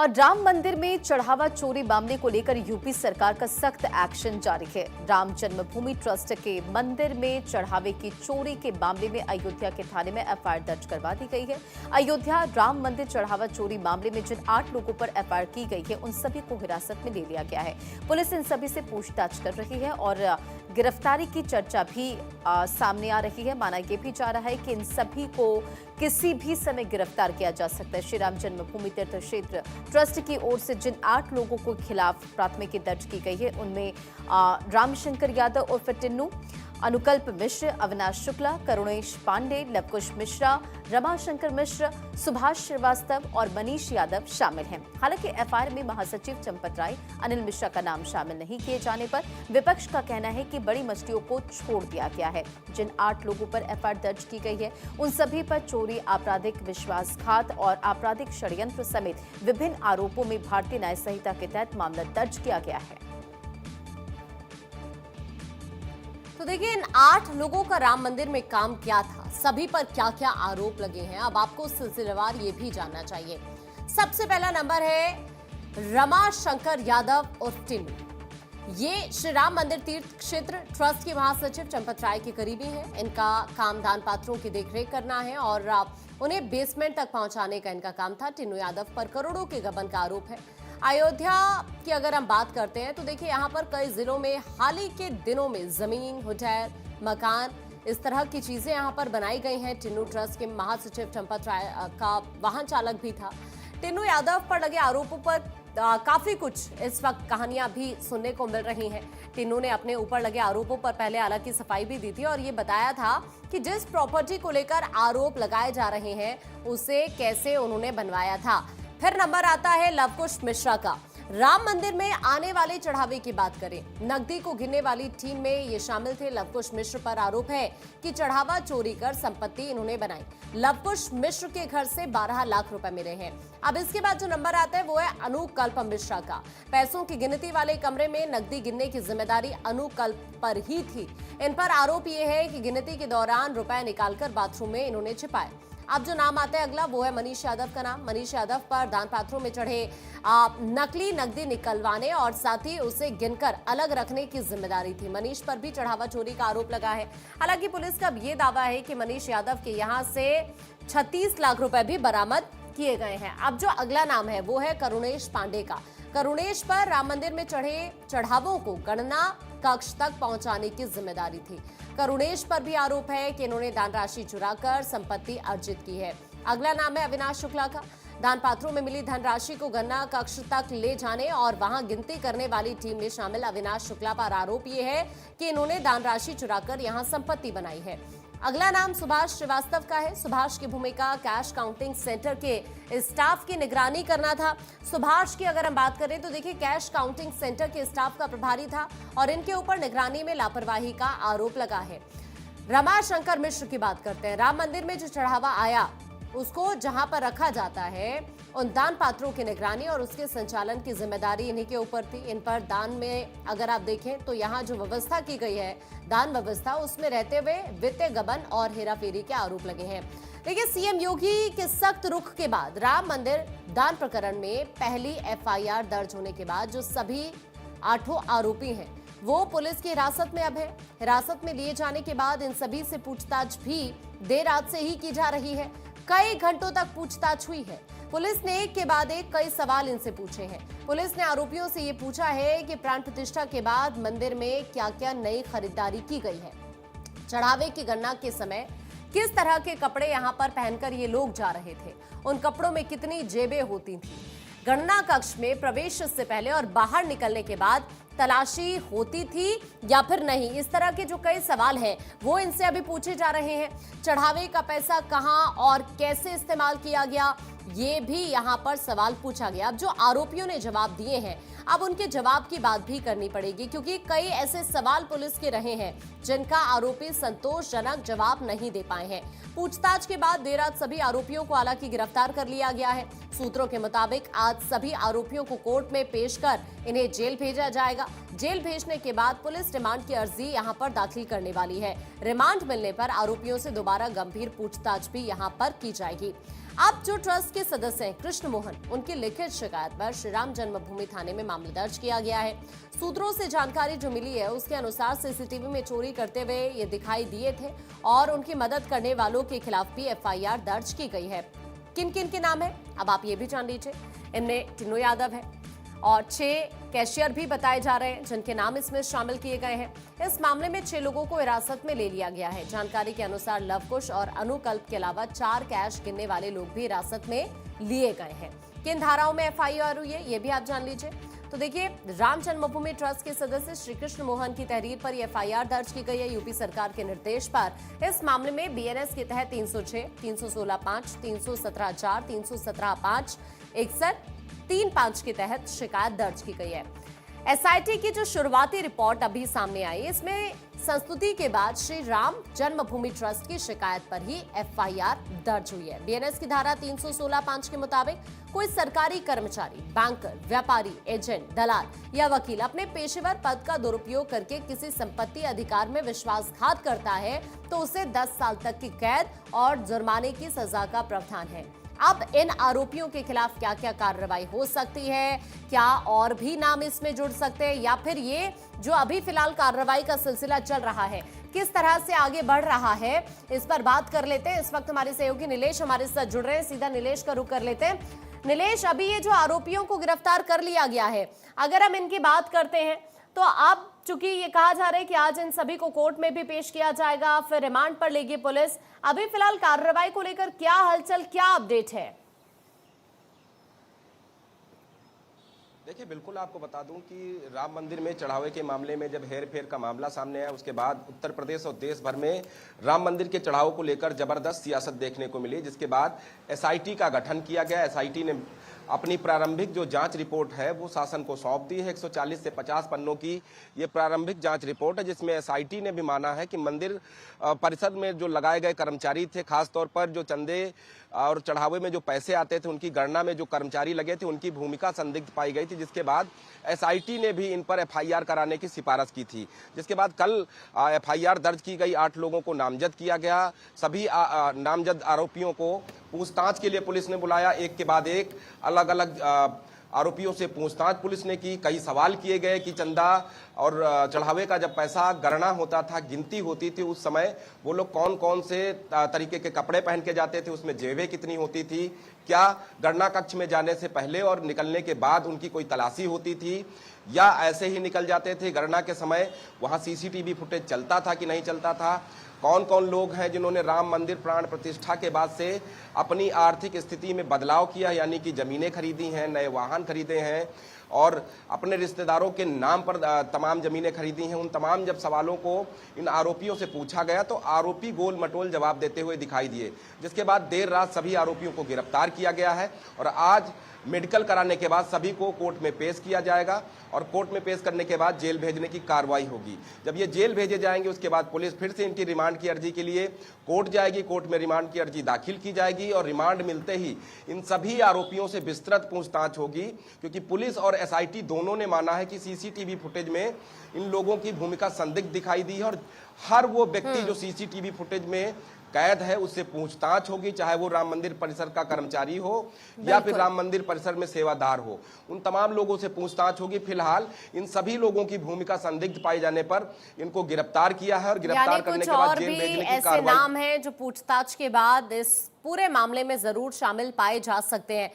और राम मंदिर में चढ़ावा चोरी मामले को लेकर यूपी सरकार का सख्त एक्शन जारी है। राम जन्मभूमि ट्रस्ट के मंदिर में चढ़ावे की चोरी के मामले में अयोध्या के थाने में एफआईआर दर्ज करवा दी गई है। अयोध्या राम मंदिर चढ़ावा चोरी मामले में जिन 8 लोगों पर एफआईआर की गई है उन सभी को हिरासत में ले लिया गया है। पुलिस इन सभी से पूछताछ कर रही है और गिरफ्तारी की चर्चा भी सामने आ रही है। माना यह भी जा रहा है कि इन सभी को किसी भी समय गिरफ्तार किया जा सकता है। श्री राम जन्मभूमि तीर्थ क्षेत्र ट्रस्ट की ओर से जिन 8 लोगों को खिलाफ प्राथमिकी दर्ज की गई है उनमें रामशंकर यादव उर्फ टिन्नू, अनुकल्प मिश्र, अविनाश शुक्ला, करुणेश पांडे, लवकुश मिश्रा, रमाशंकर मिश्र, सुभाष श्रीवास्तव और मनीष यादव शामिल हैं। हालांकि एफआईआर में महासचिव चंपत राय, अनिल मिश्रा का नाम शामिल नहीं किए जाने पर विपक्ष का कहना है कि बड़ी मछलियों को छोड़ दिया गया है। जिन 8 लोगों पर एफआईआर दर्ज की गई है उन सभी पर चोरी, आपराधिक विश्वासघात और आपराधिक षड्यंत्र समेत विभिन्न आरोपों में भारतीय न्याय संहिता के तहत मामला दर्ज किया गया है। तो देखिए, इन 8 लोगों का राम मंदिर में काम क्या था, सभी पर क्या क्या आरोप लगे हैं, अब आपको सिलसिलेवार ये भी जानना चाहिए। सबसे पहला नंबर है रमाशंकर यादव और टिन्नू। ये श्री राम मंदिर तीर्थ क्षेत्र ट्रस्ट के महासचिव चंपत राय के करीबी हैं। इनका काम दान पात्रों की देखरेख करना है और उन्हें बेसमेंट तक पहुंचाने का इनका काम था। टिन्नू यादव पर करोड़ों के गबन का आरोप है। अयोध्या की अगर हम बात करते हैं तो देखिए, यहाँ पर कई जिलों में हाल ही के दिनों में जमीन, होटल, मकान, इस तरह की चीजें यहाँ पर बनाई गई हैं। टिन्नू ट्रस्ट के महासचिव चंपत राय का वाहन चालक भी था। टिन्नू यादव पर लगे आरोपों पर काफी कुछ इस वक्त कहानियां भी सुनने को मिल रही हैं। टिन्नू ने अपने ऊपर लगे आरोपों पर पहले हालांकि सफाई भी दी थी और ये बताया था कि जिस प्रॉपर्टी को लेकर आरोप लगाए जा रहे हैं उसे कैसे उन्होंने बनवाया था। फिर नंबर आता है लवकुश मिश्रा का। राम मंदिर में आने वाले चढ़ावे की बात करें, नकदी को गिनने वाली टीम में ये शामिल थे। लवकुश मिश्र पर आरोप है कि चढ़ावा चोरी कर संपत्ति इन्होंने बनाई। लवकुश मिश्र के घर से 12 लाख रुपए मिले हैं। अब इसके बाद जो नंबर आता है वो है अनुकल्प मिश्रा का। पैसों की गिनती वाले कमरे में नकदी गिनने की जिम्मेदारी अनुकल्प पर ही थी। इन पर आरोप ये है कि गिनती के दौरान रुपए निकालकर बाथरूम में इन्होंने छिपाए। अब जो नाम आता है अगला वो है मनीष यादव का नाम। मनीष यादव पर दान पात्रों में चढ़े नकली नकदी निकलवाने और साथ ही उसे गिनकर अलग रखने की जिम्मेदारी थी। मनीष पर भी चढ़ावा चोरी का आरोप लगा है। हालांकि पुलिस का ये दावा है कि मनीष यादव के यहाँ से 36 लाख रुपए भी बरामद किए गए हैं। अब जो अगला नाम है वो है करुणेश पांडे का। करुणेश पर राम मंदिर में चढ़े चढ़ावों को गणना कक्ष तक पहुंचाने की जिम्मेदारी थी। करुणेश पर भी आरोप है कि इन्होंने दान राशि चुराकर संपत्ति अर्जित की है। अगला नाम है अविनाश शुक्ला का। दान पात्रों में मिली धनराशि को गणना कक्ष तक ले जाने और वहां गिनती करने वाली टीम में शामिल अविनाश शुक्ला पर आरोप ये है कि इन्होंने दान राशि चुराकर यहां संपत्ति बनाई है। अगला नाम सुभाष श्रीवास्तव का है। सुभाष की भूमिका कैश काउंटिंग सेंटर के स्टाफ की निगरानी करना था। सुभाष की अगर हम बात करें तो देखिए, कैश काउंटिंग सेंटर के स्टाफ का प्रभारी था और इनके ऊपर निगरानी में लापरवाही का आरोप लगा है। रमाशंकर मिश्र की बात करते हैं। राम मंदिर में जो चढ़ावा आया उसको जहां पर रखा जाता है उन दान पात्रों की निगरानी और उसके संचालन की जिम्मेदारी इन्हीं के ऊपर थी। इन पर दान में अगर आप देखें तो यहाँ जो व्यवस्था की गई है, दान व्यवस्था, उसमें रहते हुए वित्तीय गबन और हेराफेरी के आरोप लगे हैं। देखिए, सीएम योगी के सख्त रुख के बाद राम मंदिर दान प्रकरण में पहली एफआईआर दर्ज होने के बाद जो सभी 8 आरोपी हैं वो पुलिस की हिरासत में अब है। हिरासत में लिए जाने के बाद इन सभी से पूछताछ भी देर रात से ही की जा रही है। कई घंटों तक पूछताछ हुई है। पुलिस ने एक के बाद एक कई सवाल इनसे पूछे हैं। पुलिस ने आरोपियों से ये पूछा है कि प्राण प्रतिष्ठा के बाद मंदिर में क्या क्या नई खरीदारी की गई है, चढ़ावे की गणना के समय किस तरह के कपड़े यहाँ पर पहनकर ये लोग जा रहे थे, उन कपड़ों में कितनी जेबें होती थी, गणना कक्ष में प्रवेश से पहले और बाहर निकलने के बाद तलाशी होती थी या फिर नहीं। इस तरह के जो कई सवाल हैं वो इनसे अभी पूछे जा रहे हैं। चढ़ावे का पैसा कहां और कैसे इस्तेमाल किया गया, ये भी यहां पर सवाल पूछा गया। अब जो आरोपियों ने जवाब दिए हैं अब उनके जवाब की बात भी करनी पड़ेगी, क्योंकि कई ऐसे सवाल पुलिस के रहे हैं जिनका आरोपी संतोषजनक जवाब नहीं दे पाए हैं। पूछताछ के बाद देर रात सभी आरोपियों को हालांकि गिरफ्तार कर लिया गया है। सूत्रों के मुताबिक आज सभी आरोपियों को कोर्ट में पेश कर इन्हें जेल भेजा जाएगा। जेल भेजने के बाद पुलिस रिमांड की अर्जी यहां पर दाखिल करने वाली है। रिमांड मिलने पर आरोपियों से दोबारा गंभीर पूछताछ भी यहां पर की जाएगी। अब जो ट्रस्ट के सदस्य हैं कृष्ण मोहन, उनकी लिखित शिकायत पर श्री राम जन्मभूमि थाने में मामला दर्ज किया गया है। सूत्रों से जानकारी जो मिली है उसके अनुसार सीसीटीवी में चोरी करते हुए ये दिखाई दिए थे और उनकी मदद करने वालों के खिलाफ भी एफआईआर दर्ज की गई है। किन किन के नाम है अब आप ये भी जान लीजिए। इनमें टिन्नू यादव है और 6 कैशियर भी बताए जा रहे हैं जिनके नाम इसमें शामिल किए गए हैं। इस मामले में 6 लोगों को हिरासत में ले लिया गया है। जानकारी के अनुसार लवकुश और अनुकल्प के अलावा 4 कैश गिनने वाले लोग भी हिरासत में लिए गए हैं। किन धाराओं में एफआईआर हुई है ये भी आप जान लीजिए। तो देखिए, राम जन्मभूमि ट्रस्ट के सदस्य श्री कृष्ण मोहन की तहरीर पर यह एफआईआर दर्ज की गई है। यूपी सरकार के निर्देश पर इस मामले में बीएनएस के तहत 306, 316(5), 317(4), 317(5), 61, 3(5) के तहत शिकायत दर्ज की गई है। एसआईटी की जो शुरुआती रिपोर्ट अभी सामने आई, इसमें संस्तुति के बाद श्री राम जन्मभूमि ट्रस्ट की शिकायत पर ही एफआईआर दर्ज हुई है। बीएनएस की धारा 316(5) के मुताबिक कोई सरकारी कर्मचारी, बैंकर, व्यापारी, एजेंट, दलाल या वकील अपने पेशेवर पद का दुरुपयोग करके किसी संपत्ति अधिकार में विश्वासघात करता है तो उसे 10 साल तक की कैद और जुर्माने की सजा का प्रावधान है। अब इन आरोपियों के खिलाफ क्या क्या कार्रवाई हो सकती है, क्या और भी नाम इसमें जुड़ सकते हैं, या फिर ये जो अभी फिलहाल कार्रवाई का सिलसिला चल रहा है किस तरह से आगे बढ़ रहा है, इस पर बात कर लेते हैं। इस वक्त हमारे सहयोगी नीलेश हमारे साथ जुड़ रहे हैं, सीधा नीलेश का रुख कर लेते हैं। नीलेश, अभी ये जो आरोपियों को गिरफ्तार कर लिया गया है, अगर हम इनकी बात करते हैं तो अब चूंकि ये कहा जा रहा है कि आज इन सभी को कोर्ट में भी पेश किया जाएगा, फिर रिमांड पर लेगी पुलिस, अभी फिलहाल कार्रवाई को लेकर क्या हलचल, क्या अपडेट है? देखिए, बिल्कुल आपको बता दूं कि राम मंदिर में चढ़ावे के मामले में जब हेरफेर का मामला सामने आया, उसके बाद उत्तर प्रदेश और देश भर में राम मंदिर के चढ़ाव को लेकर जबरदस्त सियासत देखने को मिली, जिसके बाद एसआईटी का गठन किया गया। एसआईटी ने अपनी प्रारंभिक जो जांच रिपोर्ट है वो शासन को सौंप दी है। 140 से 50 पन्नों की ये प्रारंभिक जांच रिपोर्ट है, जिसमें एसआईटी ने भी माना है कि मंदिर परिसर में जो लगाए गए कर्मचारी थे, खासतौर पर जो चंदे और चढ़ावे में जो पैसे आते थे उनकी गणना में जो कर्मचारी लगे थे उनकी भूमिका संदिग्ध पाई गई थी, जिसके बाद एसआईटी ने भी इन पर एफआईआर कराने की सिफारिश की थी। जिसके बाद कल एफआईआर दर्ज की गई, 8 लोगों को नामजद किया गया। सभी नामजद आरोपियों को पूछताछ के लिए पुलिस ने बुलाया, एक के बाद एक अलग अलग आरोपियों से पूछताछ पुलिस ने की। कई सवाल किए गए कि चंदा और चढ़ावे का जब पैसा गणना होता था, गिनती होती थी, उस समय वो लोग कौन कौन से तरीके के कपड़े पहन के जाते थे, उसमें जेबें कितनी होती थी, क्या गणना कक्ष में जाने से पहले और निकलने के बाद उनकी कोई तलाशी होती थी या ऐसे ही निकल जाते थे, गणना के समय वहाँ सीसीटीवी फुटेज चलता था कि नहीं चलता था, कौन कौन लोग हैं जिन्होंने राम मंदिर प्राण प्रतिष्ठा के बाद से अपनी आर्थिक स्थिति में बदलाव किया, यानी कि जमीनें खरीदी हैं, नए वाहन खरीदे हैं और अपने रिश्तेदारों के नाम पर तमाम जमीनें खरीदी हैं। उन तमाम जब सवालों को इन आरोपियों से पूछा गया तो आरोपी गोल मटोल जवाब देते हुए दिखाई दिए, जिसके बाद देर रात सभी आरोपियों को गिरफ्तार किया गया है और आज मेडिकल कराने के बाद सभी को कोर्ट में पेश किया जाएगा और कोर्ट में पेश करने के बाद जेल भेजने की कार्रवाई होगी। जब ये जेल भेजे जाएंगे उसके बाद पुलिस फिर से इनकी रिमांड की अर्जी के लिए कोर्ट जाएगी, कोर्ट में रिमांड की अर्जी दाखिल की जाएगी और रिमांड मिलते ही इन सभी आरोपियों से विस्तृत पूछताछ होगी, क्योंकि पुलिस और एसआईटी दोनों ने माना है कि सीसीटीवी फुटेज में इन लोगों की भूमिका संदिग्ध दिखाई दी है और हर वो व्यक्ति जो सीसीटीवी फुटेज में कैद है उससे पूछताछ होगी, चाहे वो राम मंदिर परिसर का कर्मचारी हो या फिर राम मंदिर परिसर में सेवादार हो, उन तमाम लोगों से पूछताछ होगी। फिलहाल इन सभी लोगों की भूमिका संदिग्ध पाए जाने पर इनको गिरफ्तार किया है और गिरफ्तार करने के बाद जेल भेजने की कार्रवाई। नाम है जो पूछताछ के बाद इस पूरे मामले में जरूर शामिल पाए जा सकते हैं।